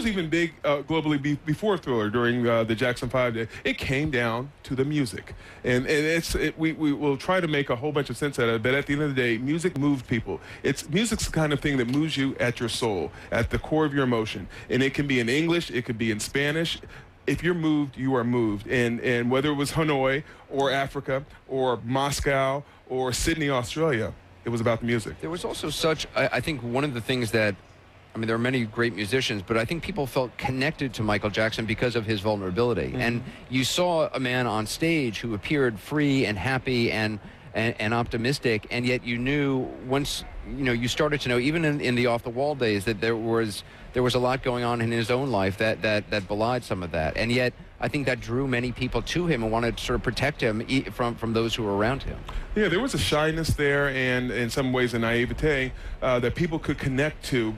was even big globally before Thriller during the Jackson 5 day. It came down to the music. And we will try to make a whole bunch of sense out of it, but at the end of the day, music moved people. Music's the kind of thing that moves you at your soul, at the core of your emotion. And it can be in English, it could be in Spanish. If you're moved, you are moved. And whether it was Hanoi or Africa or Moscow or Sydney, Australia, it was about the music. There was also I think one of the things that, I mean, there are many great musicians, but I think people felt connected to Michael Jackson because of his vulnerability. Mm-hmm. And you saw a man on stage who appeared free and happy and optimistic, and yet you knew once, you started to know, even in the Off the Wall days, that there was a lot going on in his own life that belied some of that. And yet I think that drew many people to him and wanted to sort of protect him from those who were around him. Yeah, there was a shyness there and in some ways a naivete that people could connect to.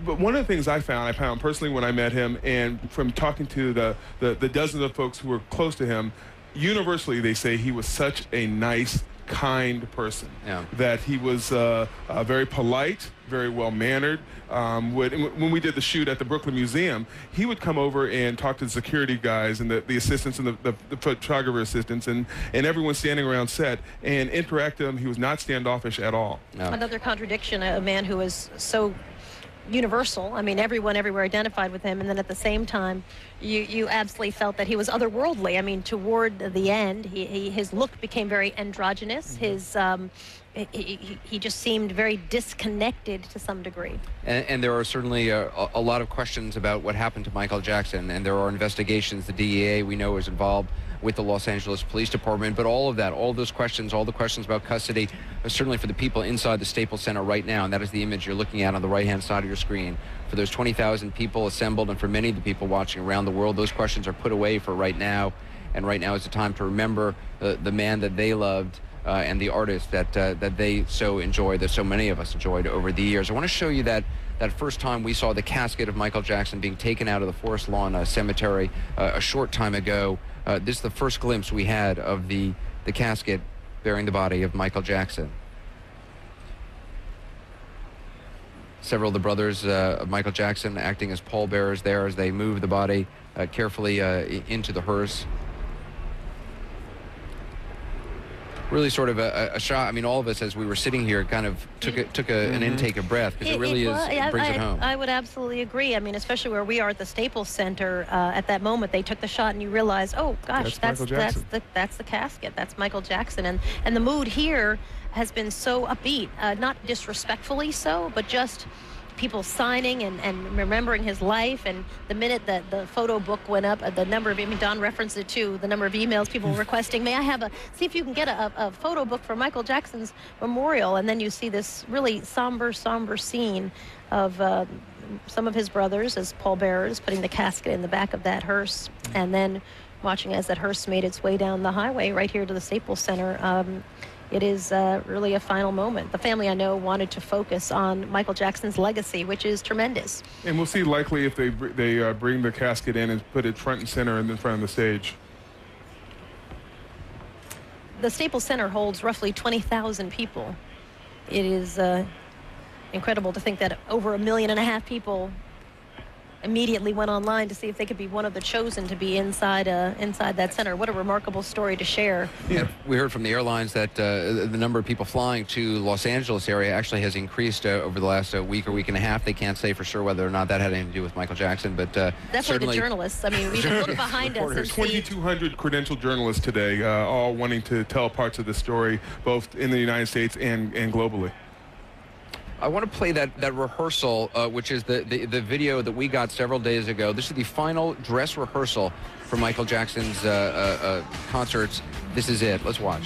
But one of the things I found personally when I met him, and from talking to the dozens of folks who were close to him, universally they say he was such a nice, kind person. Yeah. That he was very polite, very well-mannered. When we did the shoot at the Brooklyn Museum, he would come over and talk to the security guys and the assistants and the photographer assistants and everyone standing around set and interact with him. He was not standoffish at all. No. Another contradiction, a man who was so universal. I mean, everyone everywhere identified with him, and then at the same time, you absolutely felt that he was otherworldly. I mean, toward the end, his look became very androgynous. Mm-hmm. He just seemed very disconnected to some degree. And there are certainly a lot of questions about what happened to Michael Jackson, and there are investigations. The DEA, we know, is involved with the Los Angeles Police Department, but all of that, all those questions, all the questions about custody, are certainly for the people inside the Staples Center right now, and that is the image you're looking at on the right-hand side of your screen. For those 20,000 people assembled, and for many of the people watching around the world, those questions are put away for right now, and right now is the time to remember the man that they loved, and the artist that they so enjoyed, that so many of us enjoyed over the years. I want to show you that first time we saw the casket of Michael Jackson being taken out of the Forest Lawn Cemetery a short time ago. This is the first glimpse we had of the casket bearing the body of Michael Jackson. Several of the brothers of Michael Jackson acting as pallbearers there as they move the body carefully into the hearse. Really sort of a shot. I mean, all of us, as we were sitting here, kind of took an intake of breath, because it really brings it home. I would absolutely agree. I mean, especially where we are at the Staples Center, at that moment, they took the shot and you realize, oh gosh, that's the casket. That's Michael Jackson. And the mood here has been so upbeat, not disrespectfully so, but just people signing and remembering his life. And the minute that the photo book went up, the number of, I mean, Don referenced it too, the number of emails people requesting, may I have see if you can get a photo book for Michael Jackson's memorial. And then you see this really somber scene of some of his brothers as pallbearers putting the casket in the back of that hearse, and then watching as that hearse made its way down the highway right here to the Staples Center. It is really a final moment. The family, I know, wanted to focus on Michael Jackson's legacy, which is tremendous. And we'll see likely if they bring the casket in and put it front and center in front of the stage. The Staples Center holds roughly 20,000 people. It is incredible to think that over 1.5 million people immediately went online to see if they could be one of the chosen to be inside that center. What a remarkable story to share. Yeah, we heard from the airlines that the number of people flying to Los Angeles area actually has increased over the last week or week and a half. They can't say for sure whether or not that had anything to do with Michael Jackson, but definitely the journalists. I mean, we can look behind us and 2,200 credentialed journalists today, all wanting to tell parts of the story, both in the United States and globally. I want to play that rehearsal, which is the video that we got several days ago. This is the final dress rehearsal for Michael Jackson's concerts. This is it. Let's watch.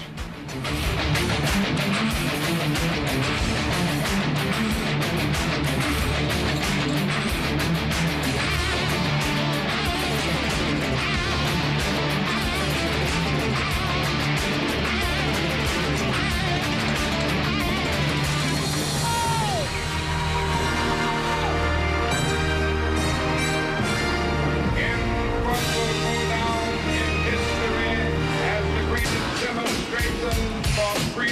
Free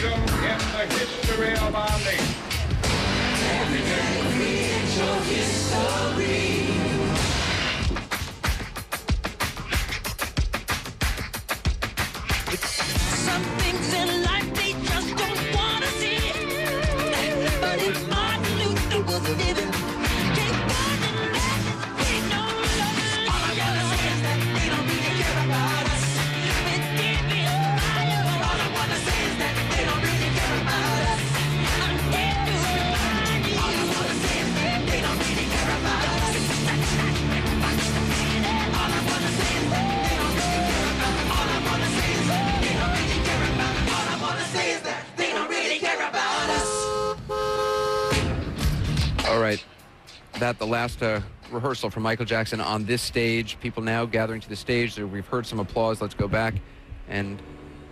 that, the last rehearsal for Michael Jackson on this stage. People now gathering to the stage. We've heard some applause. Let's go back and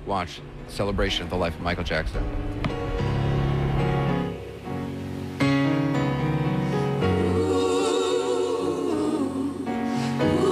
watch celebration of the life of Michael Jackson. Ooh.